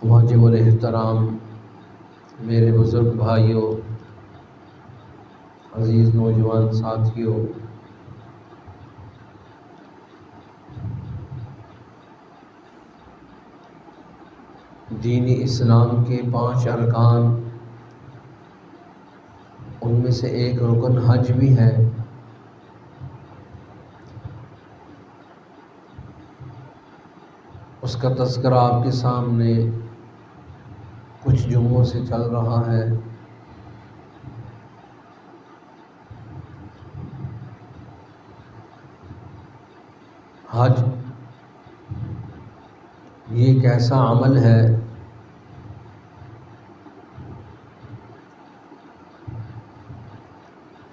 واجب الاحترام میرے بزرگ بھائیوں، عزیز نوجوان ساتھیوں، دین اسلام کے 5 ارکان، ان میں سے ایک رکن حج بھی ہے۔ اس کا تذکرہ آپ کے سامنے کچھ جمعوں سے چل رہا ہے۔ حج یہ ایک ایسا عمل ہے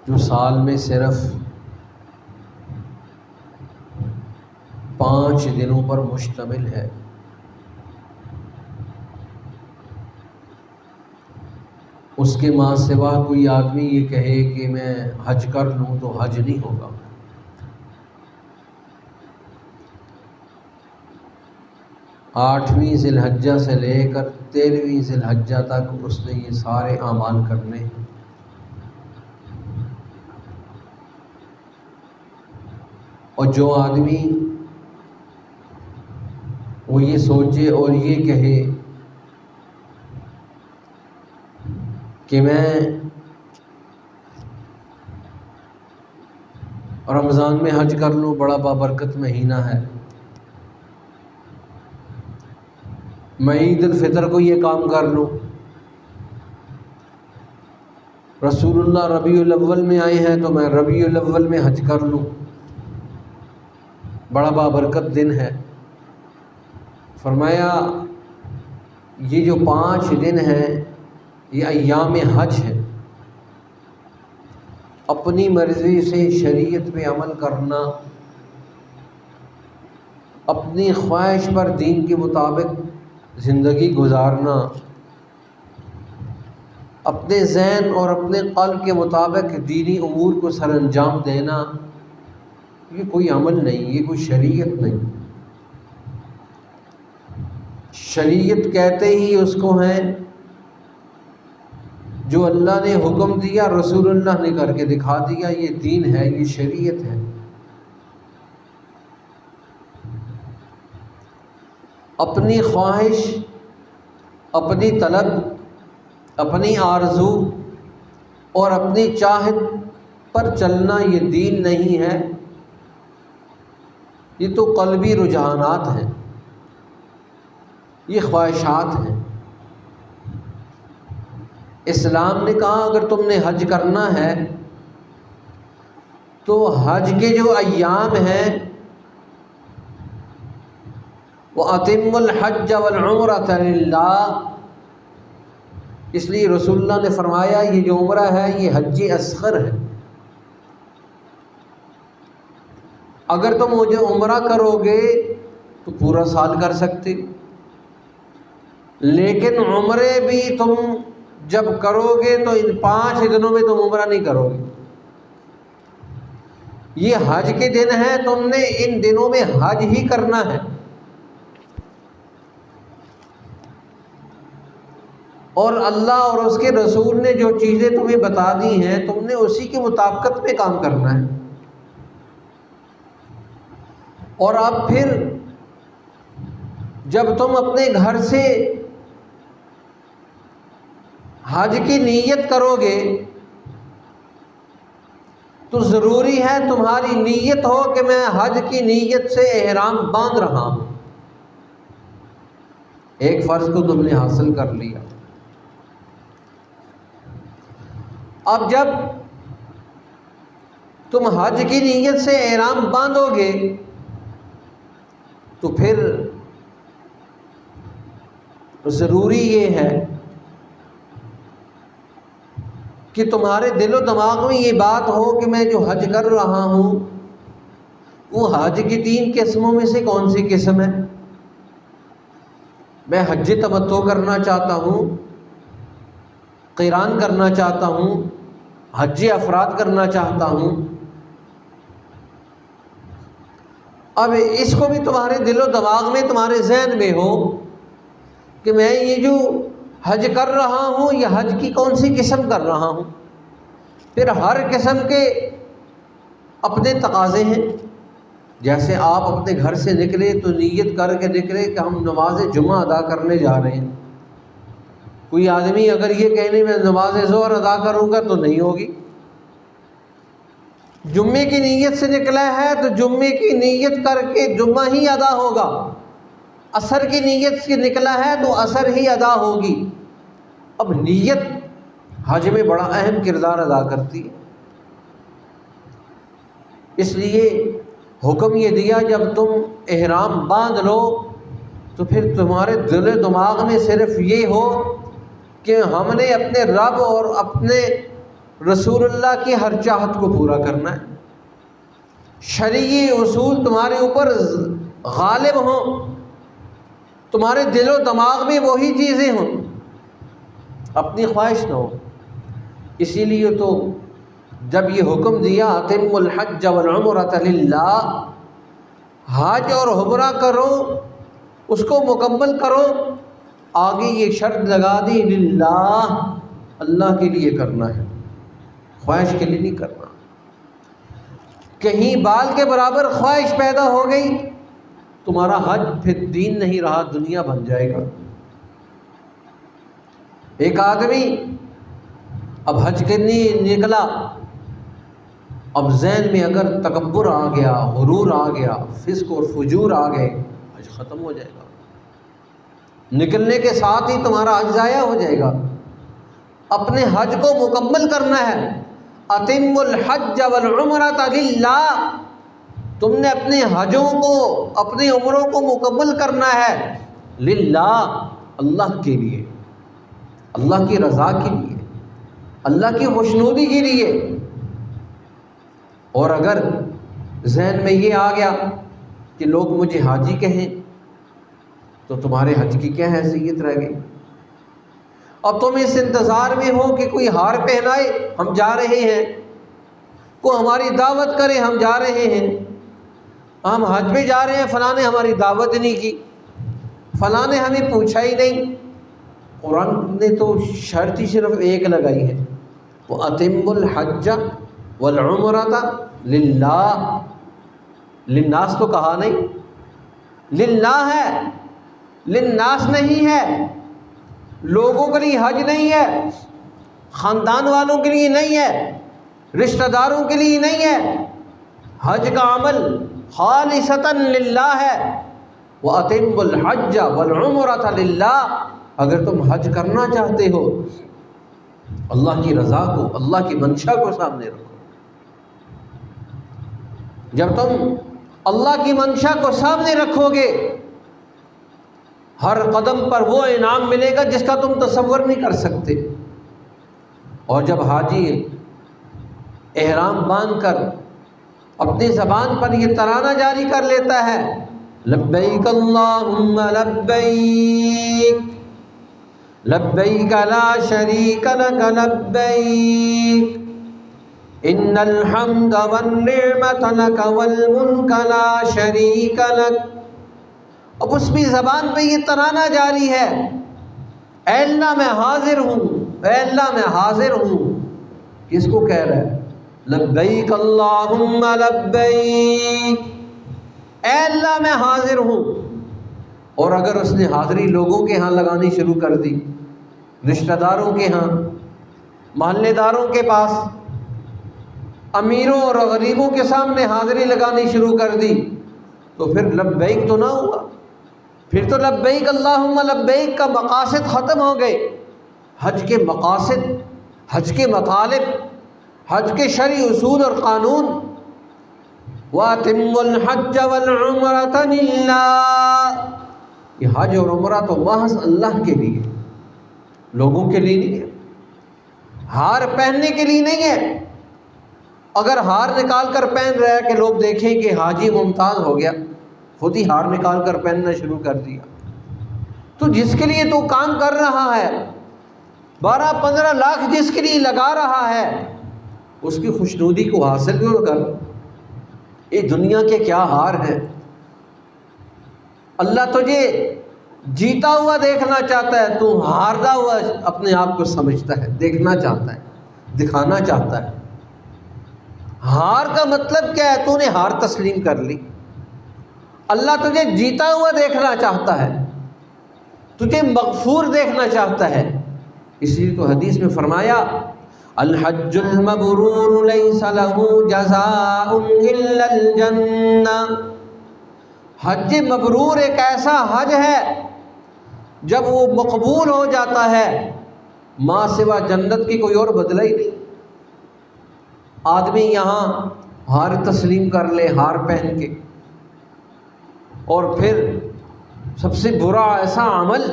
جو سال میں صرف 5 دنوں پر مشتمل ہے۔ اس کے ماں سوا کوئی آدمی یہ کہے کہ میں حج کر لوں تو حج نہیں ہوگا۔ 8ویں ذی الحجہ سے لے کر 13ویں ذی الحجہ تک اس نے یہ سارے اعمال کرنے ہیں۔ اور جو آدمی وہ یہ سوچے اور یہ کہے کہ میں رمضان میں حج کر لوں، بڑا بابرکت مہینہ ہے، میں عید الفطر کو یہ کام کر لوں، رسول اللہ ربیع الاول میں آئے ہیں تو میں ربیع الاول میں حج کر لوں، بڑا بابرکت دن ہے۔ فرمایا یہ جو 5 دن ہیں یہ ایام حج ہے۔ اپنی مرضی سے شریعت پہ عمل کرنا، اپنی خواہش پر دین کے مطابق زندگی گزارنا، اپنے ذہن اور اپنے قلب کے مطابق دینی امور کو سر انجام دینا، یہ کوئی عمل نہیں، یہ کوئی شریعت نہیں۔ شریعت کہتے ہی اس کو ہیں جو اللہ نے حکم دیا، رسول اللہ نے کر کے دکھا دیا، یہ دین ہے، یہ شریعت ہے۔ اپنی خواہش، اپنی طلب، اپنی آرزو اور اپنی چاہت پر چلنا یہ دین نہیں ہے، یہ تو قلبی رجحانات ہیں، یہ خواہشات ہیں۔ اسلام نے کہا اگر تم نے حج کرنا ہے تو حج کے جو ایام ہیں وَأَتِمُّ الْحَجَّ وَالْعُمْرَةَ لِلَّهِ، اس لیے رسول اللہ نے فرمایا یہ جو عمرہ ہے یہ حج اصغر ہے۔ اگر تم مجھے عمرہ کرو گے تو پورا سال کر سکتے، لیکن عمرے بھی تم جب کرو گے تو ان 5 دنوں میں تم عمرہ نہیں کرو گے۔ یہ حج کے دن ہیں، تم نے ان دنوں میں حج ہی کرنا ہے۔ اور اللہ اور اس کے رسول نے جو چیزیں تمہیں بتا دی ہیں تم نے اسی کے مطابقت پہ کام کرنا ہے۔ اور اب پھر جب تم اپنے گھر سے حج کی نیت کرو گے تو ضروری ہے تمہاری نیت ہو کہ میں حج کی نیت سے احرام باندھ رہا ہوں۔ ایک فرض کو تم نے حاصل کر لیا۔ اب جب تم حج کی نیت سے احرام باندھو گے تو پھر ضروری یہ ہے کہ تمہارے دل و دماغ میں یہ بات ہو کہ میں جو حج کر رہا ہوں وہ حج کی 3 قسموں میں سے کون سی قسم ہے۔ میں حج تمتع کرنا چاہتا ہوں، قران کرنا چاہتا ہوں، حج افراد کرنا چاہتا ہوں۔ اب اس کو بھی تمہارے دل و دماغ میں، تمہارے ذہن میں ہو کہ میں یہ جو حج کر رہا ہوں یہ حج کی کون سی قسم کر رہا ہوں. پھر ہر قسم کے اپنے تقاضے ہیں. جیسے آپ اپنے گھر سے نکلے تو نیت کر کے نکلے کہ ہم نماز جمعہ ادا کرنے جا رہے ہیں. کوئی آدمی اگر یہ کہنے میں نماز ظہر ادا کروں گا تو نہیں ہوگی. جمعے کی نیت سے نکلا ہے تو جمعے کی نیت کر کے جمعہ ہی ادا ہوگا. عصر کی نیت سے نکلا ہے تو عصر ہی ادا ہوگی. اب نیت حج میں بڑا اہم کردار ادا کرتی ہے. اس لیے حکم یہ دیا جب تم احرام باندھ لو تو پھر تمہارے دل و دماغ میں صرف یہ ہو کہ ہم نے اپنے رب اور اپنے رسول اللہ کی ہر چاہت کو پورا کرنا ہے. شرعی اصول تمہارے اوپر غالب ہوں، تمہارے دل و دماغ میں وہی چیزیں ہوں، اپنی خواہش نہ ہو. اسی لیے تو جب یہ حکم دیا اتم الحج والعمرۃ للہ، حج اور عمرہ کرو، اس کو مکمل کرو، آگے یہ شرط لگا دی للہ، اللہ کے لیے کرنا ہے، خواہش کے لیے نہیں کرنا. کہیں بال کے برابر خواہش پیدا ہو گئی تمہارا حج پھر دین نہیں رہا، دنیا بن جائے گا. ایک آدمی اب حج کرنے نکلا، اب ذہن میں اگر تکبر آ گیا، غرور آ گیا، فسق اور فجور آ گئے، حج ختم ہو جائے گا. نکلنے کے ساتھ ہی تمہارا حج ضائع ہو جائے گا. اپنے حج کو مکمل کرنا ہے. اتم الحج والعمرۃ للہ، تم نے اپنے حجوں کو، اپنے عمروں کو مکمل کرنا ہے للہ، اللہ کے لیے، اللہ کی رضا کے لیے، اللہ کی خوشنودی کے لیے. اور اگر ذہن میں یہ آ گیا کہ لوگ مجھے حاجی کہیں تو تمہارے حج کی کیا حیثیت رہ گئی؟ اب تم اس انتظار میں ہو کہ کوئی ہار پہنائے ہم جا رہے ہیں، کوئی ہماری دعوت کرے ہم جا رہے ہیں، ہم حج میں جا رہے ہیں، فلاں نے ہماری دعوت نہیں کی، فلاں نے ہمیں پوچھا ہی نہیں. قرآن نے تو شرط ہی صرف ایک لگائی ہے، وہ اتم الحج والعمرۃ للہ. للناس تو کہا نہیں، للہ ہے، للناس نہیں ہے. لوگوں کے لیے حج نہیں ہے، خاندان والوں کے لیے نہیں ہے، رشتہ داروں کے لیے نہیں ہے. حج کا عمل خالصتاً للہ ہے. وَأَتِمُّ الْحَجَّ وَالْعُمْرَةَ لِلَّهِ. اگر تم حج کرنا چاہتے ہو اللہ کی رضا کو، اللہ کی منشا کو سامنے رکھو. جب تم اللہ کی منشا کو سامنے رکھو گے ہر قدم پر وہ انعام ملے گا جس کا تم تصور نہیں کر سکتے. اور جب حاجی احرام باندھ کر اپنی زبان پر یہ ترانہ جاری کر لیتا ہے، لبیک اللہم لبیک لبیک لا شریک لک لبیک ان الحمد والنعمت لک والملک لا شریک لک. اب اس کی زبان پہ یہ ترانہ جاری ہے، اے اللہ میں حاضر ہوں، اے اللہ میں حاضر ہوں. کس کو کہہ رہا ہے؟ لبیک اللہم لبیک، اے اللہ میں حاضر ہوں. اور اگر اس نے حاضری لوگوں کے ہاں لگانی شروع کر دی، رشتہ داروں کے ہاں، محلے داروں کے پاس، امیروں اور غریبوں کے سامنے حاضری لگانی شروع کر دی، تو پھر لبیک تو نہ ہوا. پھر تو لبیک اللہم لبیک کا مقاصد ختم ہو گئے. حج کے مقاصد، حج کے مطالب، حج کے شرعی اصول اور قانون. وَأَتِمُّ الْحَجَّ وَالْعُمْرَةَ لِلَّهِ. یہ حج اور عمرہ تو محض اللہ کے لیے، لوگوں کے لیے نہیں ہے، ہار پہننے کے لیے نہیں ہے. اگر ہار نکال کر پہن رہا ہے کہ لوگ دیکھیں کہ حاجی ممتاز ہو گیا، خود ہی ہار نکال کر پہننا شروع کر دیا، تو جس کے لیے تو کام کر رہا ہے 12-15 لاکھ جس کے لیے لگا رہا ہے، اس کی خوشنودی کو حاصل کیوں کر. یہ دنیا کے کیا ہار ہیں. اللہ تجھے جیتا ہوا دیکھنا چاہتا ہے، تو ہارتا ہوا اپنے آپ کو سمجھتا ہے، دیکھنا چاہتا ہے، دکھانا چاہتا ہے۔ ہار کا مطلب کیا ہے؟ تو نے ہار تسلیم کر لی۔ اللہ تجھے جیتا ہوا دیکھنا چاہتا ہے، تجھے مغفور دیکھنا چاہتا ہے۔ اسی لیے تو حدیث میں فرمایا الحج المبرور لیس له جزاء الا الجنہ۔ حج مبرور ایک ایسا حج ہے جب وہ مقبول ہو جاتا ہے، ماں سوا جنت کی کوئی اور بدلہ ہی نہیں۔ آدمی یہاں ہار تسلیم کر لے ہار پہن کے، اور پھر سب سے برا ایسا عمل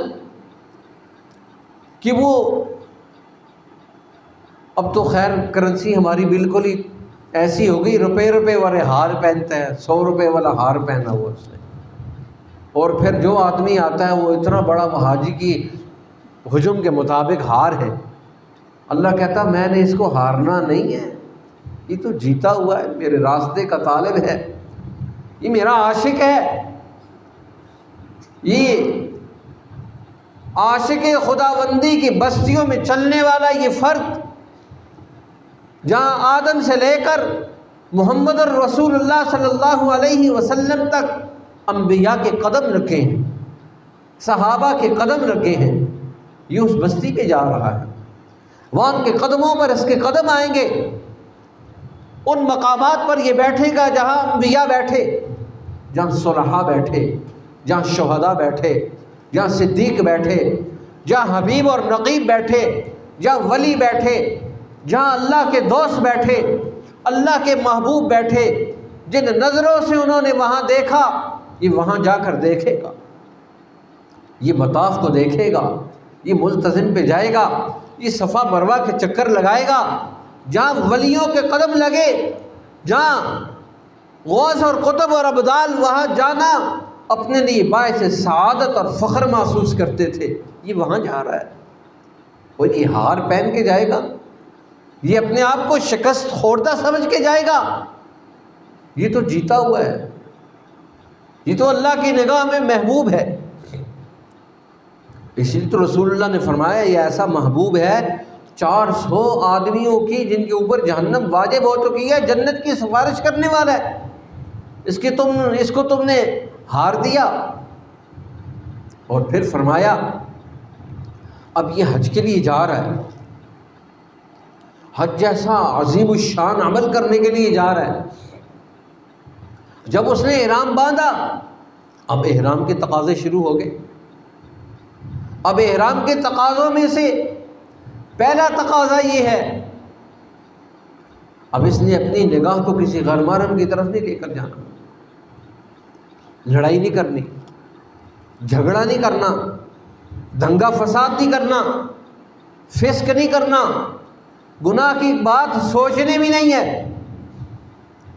کہ وہ اب تو خیر کرنسی ہماری بالکل ہی ایسی ہو گئی، روپے والے ہار پہنتے ہیں، 100 روپے والا ہار پہنا ہوا اس نے، اور پھر جو آدمی آتا ہے وہ اتنا بڑا حاجی کی ہجوم کے مطابق ہار ہے۔ اللہ کہتا میں نے اس کو ہارنا نہیں ہے، یہ تو جیتا ہوا ہے، میرے راستے کا طالب ہے، یہ میرا عاشق ہے، یہ عاشق خداوندی کی بستیوں میں چلنے والا یہ فرد، جہاں آدم سے لے کر محمد الرسول اللہ صلی اللہ علیہ وسلم تک انبیاء کے قدم رکھے ہیں، صحابہ کے قدم رکھے ہیں، یہ اس بستی پہ جا رہا ہے، وہاں ان کے قدموں پر اس کے قدم آئیں گے، ان مقامات پر یہ بیٹھے گا جہاں انبیاء بیٹھے، جہاں صلحاء بیٹھے، جہاں شہداء بیٹھے، جہاں صدیق بیٹھے، جہاں حبیب اور نقیب بیٹھے، جہاں ولی بیٹھے، جہاں اللہ کے دوست بیٹھے، اللہ کے محبوب بیٹھے، جن نظروں سے انہوں نے وہاں دیکھا، یہ وہاں جا کر دیکھے گا، یہ مطاف کو دیکھے گا، یہ ملتزم پہ جائے گا، یہ صفا مروہ کے چکر لگائے گا، جہاں ولیوں کے قدم لگے، جہاں غوث اور قطب اور ابدال وہاں جانا اپنے لیے باعث سعادت اور فخر محسوس کرتے تھے، یہ وہاں جا رہا ہے، وہ یہ ہار پہن کے جائے گا، یہ اپنے آپ کو شکست خوردہ سمجھ کے جائے گا، یہ تو جیتا ہوا ہے، یہ تو اللہ کی نگاہ میں محبوب ہے۔ اسی لیے تو رسول اللہ نے فرمایا یہ ایسا محبوب ہے 400 آدمیوں کی جن کے اوپر جہنم واجب ہو چکی ہے، جنت کی سفارش کرنے والا ہے، اس کو تم نے ہار دیا۔ اور پھر فرمایا اب یہ حج کے لیے جا رہا ہے، حج جیسا عظیم الشان عمل کرنے کے لیے جا رہا ہے۔ جب اس نے احرام باندھا، اب احرام کے تقاضے شروع ہو گئے۔ اب احرام کے تقاضوں میں سے پہلا تقاضا یہ ہے، اب اس نے اپنی نگاہ کو کسی غیر محرم کی طرف نہیں لے کر جانا، لڑائی نہیں کرنی، جھگڑا نہیں کرنا، دنگا فساد نہیں کرنا، فسق نہیں کرنا، گناہ کی بات سوچنے بھی نہیں ہے۔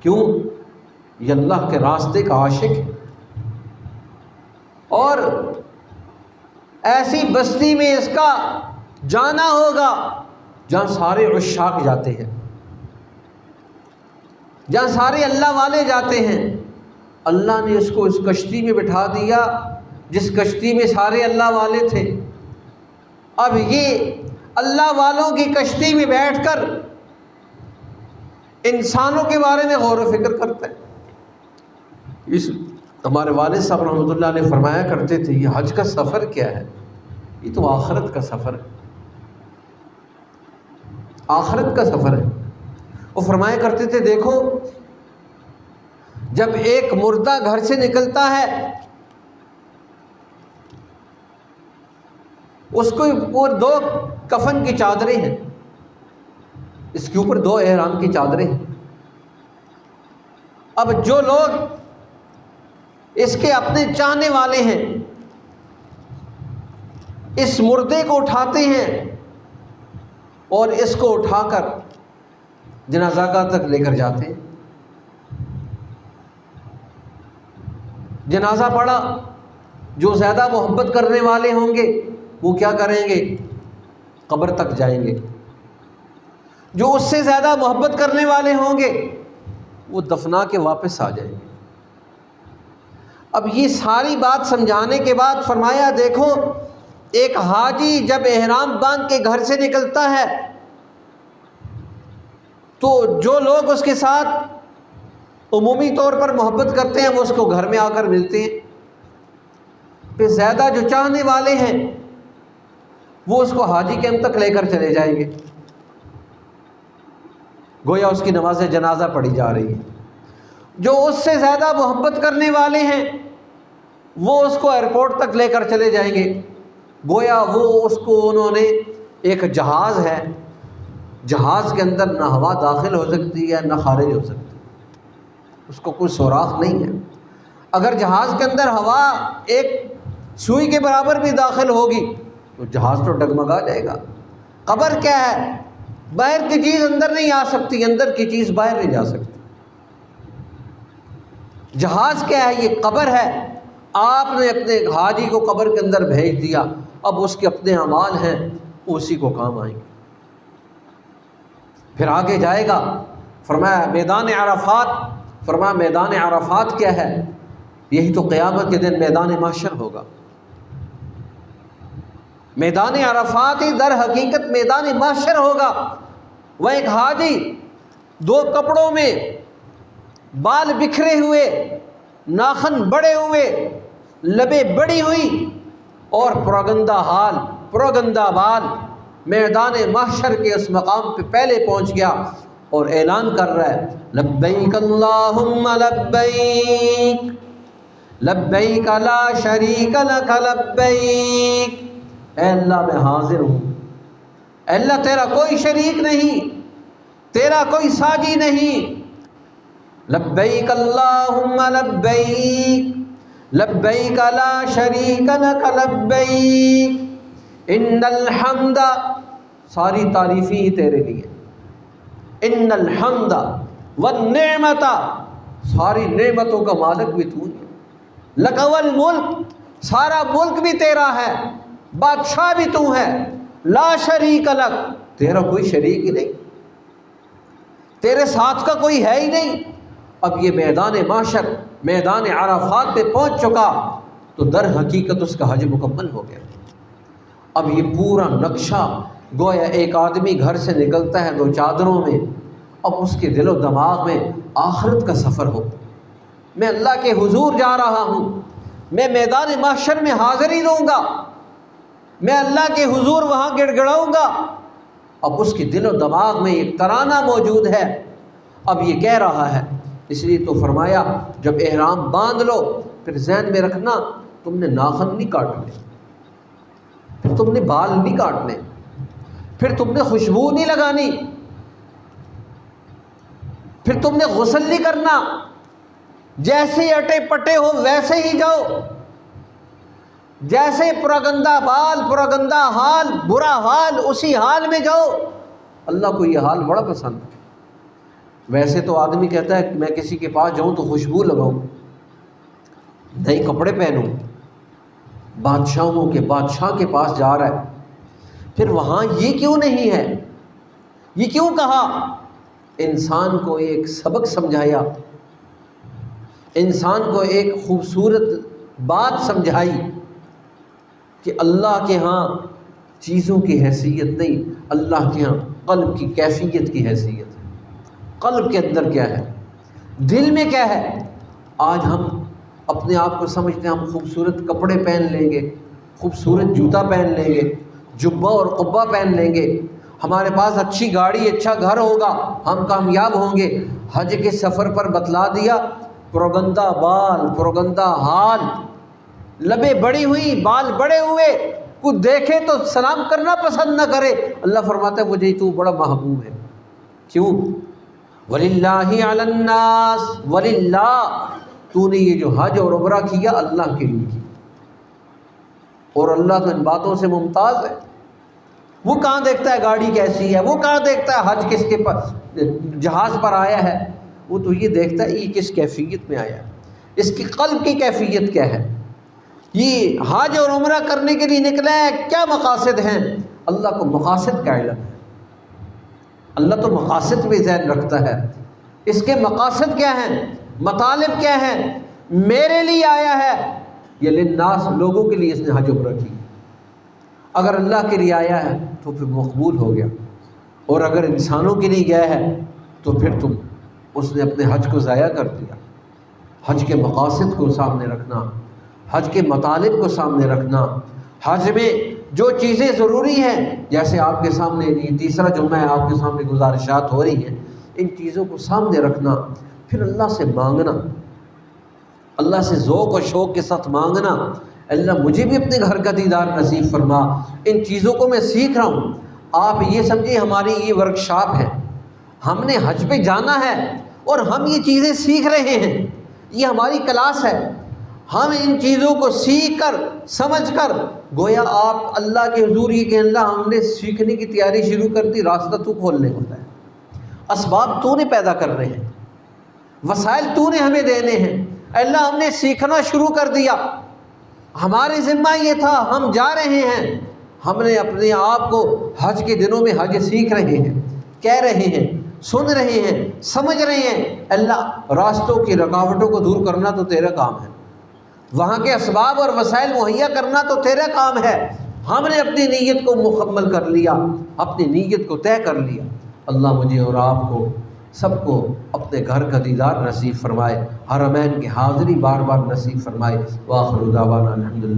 کیوں؟ یہ اللہ کے راستے کا عاشق ہے، اور ایسی بستی میں اس کا جانا ہوگا جہاں سارے عشاق جاتے ہیں، جہاں سارے اللہ والے جاتے ہیں۔ اللہ نے اس کو اس کشتی میں بٹھا دیا جس کشتی میں سارے اللہ والے تھے، اب یہ اللہ والوں کی کشتی میں بیٹھ کر انسانوں کے بارے میں غور و فکر کرتا ہے۔ ہمارے والد صاحب رحمۃ اللہ علیہ فرمایا کرتے تھے یہ حج کا سفر کیا ہے؟ یہ تو آخرت کا سفر ہے، آخرت کا سفر ہے۔ وہ فرمایا کرتے تھے دیکھو جب ایک مردہ گھر سے نکلتا ہے، اس کو اوپر 2 کفن کی چادریں ہیں، اس کے اوپر 2 احرام کی چادریں ہیں۔ اب جو لوگ اس کے اپنے چاہنے والے ہیں اس مردے کو اٹھاتے ہیں اور اس کو اٹھا کر جنازہ گاہ تک لے کر جاتے ہیں۔ جنازہ پڑا، جو زیادہ محبت کرنے والے ہوں گے وہ کیا کریں گے؟ قبر تک جائیں گے۔ جو اس سے زیادہ محبت کرنے والے ہوں گے وہ دفنا کے واپس آ جائیں گے۔ اب یہ ساری بات سمجھانے کے بعد فرمایا دیکھو ایک حاجی جب احرام باندھ کے گھر سے نکلتا ہے تو جو لوگ اس کے ساتھ عمومی طور پر محبت کرتے ہیں وہ اس کو گھر میں آ کر ملتے ہیں، پھر زیادہ جو چاہنے والے ہیں وہ اس کو حاجی کیمپ تک لے کر چلے جائیں گے، گویا اس کی نماز جنازہ پڑھی جا رہی ہے۔ جو اس سے زیادہ محبت کرنے والے ہیں وہ اس کو ایئرپورٹ تک لے کر چلے جائیں گے، گویا وہ اس کو انہوں نے ایک جہاز ہے، جہاز کے اندر نہ ہوا داخل ہو سکتی ہے نہ خارج ہو سکتی، اس کو کوئی سوراخ نہیں ہے۔ اگر جہاز کے اندر ہوا ایک سوئی کے برابر بھی داخل ہوگی تو جہاز تو ڈگمگا جائے گا۔ قبر کیا ہے؟ باہر کی چیز اندر نہیں آ سکتی، اندر کی چیز باہر نہیں جا سکتی۔ جہاز کیا ہے؟ یہ قبر ہے۔ آپ نے اپنے حاجی کو قبر کے اندر بھیج دیا، اب اس کے اپنے اعمال ہیں اسی کو کام آئیں گے۔ پھر آگے جائے گا، فرمایا میدان عرفات، فرمایا میدان عرفات کیا ہے؟ یہی تو قیامت کے دن میدان محشر ہوگا۔ میدان عرفات ہی در حقیقت میدان محشر ہوگا۔ وہ ایک حاجی دو کپڑوں میں، بال بکھرے ہوئے، ناخن بڑے ہوئے، لبیں بڑی ہوئی اور پراگندہ حال، پراگندہ بال، میدان محشر کے اس مقام پہ پہلے پہنچ گیا اور اعلان کر رہا ہے لبیک اللہم لبیک لبیک لا شریک لک لبیک، اے اللہ میں حاضر ہوں، اے اللہ تیرا کوئی شریک نہیں، تیرا کوئی ساجی نہیں، لبیک اللہم لبیک لبیک لا شریک لک لبیک ان الحمد، ساری تعریفیں ہی تیرے لیے، ان الحمد والنعمت، ساری نعمتوں کا مالک بھی تو ہے، لک والملک، سارا ملک بھی تیرا ہے، بادشاہ بھی تو ہے، لا شریک لک، تیرا کوئی شریک ہی نہیں، تیرے ساتھ کا کوئی ہے ہی نہیں۔ اب یہ میدان محشر، میدان عرفات پہ پہنچ چکا تو در حقیقت اس کا حج مکمل ہو گیا۔ اب یہ پورا نقشہ گویا ایک آدمی گھر سے نکلتا ہے دو چادروں میں، اب اس کے دل و دماغ میں آخرت کا سفر ہو، میں اللہ کے حضور جا رہا ہوں، میں میدان محشر میں حاضری دوں گا، میں اللہ کے حضور وہاں گڑ گڑاؤں گا۔ اب اس کے دل و دماغ میں ایک ترانہ موجود ہے، اب یہ کہہ رہا ہے، اس لیے تو فرمایا جب احرام باندھ لو پھر ذہن میں رکھنا تم نے ناخن نہیں کاٹنے، پھر تم نے بال نہیں کاٹنے، پھر تم نے خوشبو نہیں لگانی، پھر تم نے غسل نہیں کرنا، جیسے اٹے پٹے ہو ویسے ہی جاؤ، جیسے پراگندہ بال، پراگندہ حال، برا حال، اسی حال میں جاؤ۔ اللہ کو یہ حال بڑا پسند ہے۔ ویسے تو آدمی کہتا ہے کہ میں کسی کے پاس جاؤں تو خوشبو لگاؤں، نئے کپڑے پہنوں، بادشاہوں کے بادشاہ کے پاس جا رہا ہے، پھر وہاں یہ کیوں نہیں ہے؟ یہ کیوں کہا؟ انسان کو ایک سبق سمجھایا، انسان کو ایک خوبصورت بات سمجھائی کہ اللہ کے ہاں چیزوں کی حیثیت نہیں، اللہ کے ہاں قلب کی کیفیت کی حیثیت ہے۔ قلب کے اندر کیا ہے، دل میں کیا ہے۔ آج ہم اپنے آپ کو سمجھتے ہیں ہم خوبصورت کپڑے پہن لیں گے، خوبصورت جوتا پہن لیں گے، جبہ اور قبہ پہن لیں گے، ہمارے پاس اچھی گاڑی، اچھا گھر ہوگا، ہم کامیاب ہوں گے۔ حج کے سفر پر بتلا دیا پروگندہ بال، پروگندہ حال، لبیں بڑی ہوئی، بال بڑے ہوئے، کوئی دیکھے تو سلام کرنا پسند نہ کرے۔ اللہ فرماتا ہے مجھے تو بڑا محبوب ہے۔ کیوں؟ وَلِلَّهِ عَلَى النَّاسِ، وَلِلَّهِ، تو نے یہ جو حج اور عمرہ کیا اللہ کے لیے کیا، اور اللہ تو ان باتوں سے ممتاز ہے۔ وہ کہاں دیکھتا ہے گاڑی کیسی ہے، وہ کہاں دیکھتا ہے حج کس کے پاس جہاز پر آیا ہے، وہ تو یہ دیکھتا ہے یہ کس کیفیت میں آیا ہے، اس کی قلب کی کیفیت کیا ہے، یہ حج اور عمرہ کرنے کے لیے نکلا ہے، کیا مقاصد ہیں۔ اللہ کو مقاصد کا علم ہے، اللہ تو مقاصد بھی ذہن رکھتا ہے، اس کے مقاصد کیا ہیں، مطالب کیا ہیں۔ میرے لیے آیا ہے، یہ للناس لوگوں کے لیے اس نے حج عمرہ کی۔ اگر اللہ کے لیے آیا ہے تو پھر مقبول ہو گیا، اور اگر انسانوں کے لیے گیا ہے تو پھر اس نے اپنے حج کو ضائع کر دیا۔ حج کے مقاصد کو سامنے رکھنا، حج کے مطالب کو سامنے رکھنا، حج میں جو چیزیں ضروری ہیں، جیسے آپ کے سامنے یہ تیسرا جمعہ ہے، آپ کے سامنے گزارشات ہو رہی ہیں، ان چیزوں کو سامنے رکھنا، پھر اللہ سے مانگنا، اللہ سے ذوق و شوق کے ساتھ مانگنا، اللہ مجھے بھی اپنے گھر کا دیدار نصیب فرما۔ ان چیزوں کو میں سیکھ رہا ہوں، آپ یہ سمجھیں ہماری یہ ورکشاپ ہے، ہم نے حج پہ جانا ہے اور ہم یہ چیزیں سیکھ رہے ہیں، یہ ہماری کلاس ہے۔ ہم ان چیزوں کو سیکھ کر سمجھ کر گویا آپ اللہ کے حضور یہ کہ اللہ ہم نے سیکھنے کی تیاری شروع کر دی، راستہ تو کھولنے والا ہے، اسباب تو نے پیدا کرنے ہیں، وسائل تو نے ہمیں دینے ہیں، اللہ ہم نے سیکھنا شروع کر دیا، ہمارے ذمہ یہ تھا، ہم جا رہے ہیں، ہم نے اپنے آپ کو حج کے دنوں میں حج سیکھ رہے ہیں، کہہ رہے ہیں، سن رہے ہیں، سمجھ رہے ہیں، اللہ راستوں کی رکاوٹوں کو دور کرنا تو تیرا کام ہے، وہاں کے اسباب اور وسائل مہیا کرنا تو تیرا کام ہے۔ ہم نے اپنی نیت کو مکمل کر لیا، اپنی نیت کو طے کر لیا۔ اللہ مجھے اور آپ کو سب کو اپنے گھر کا دیدار نصیب فرمائے، حرمین کی حاضری بار بار نصیب فرمائے۔ وآخر دعوانا الحمدللہ۔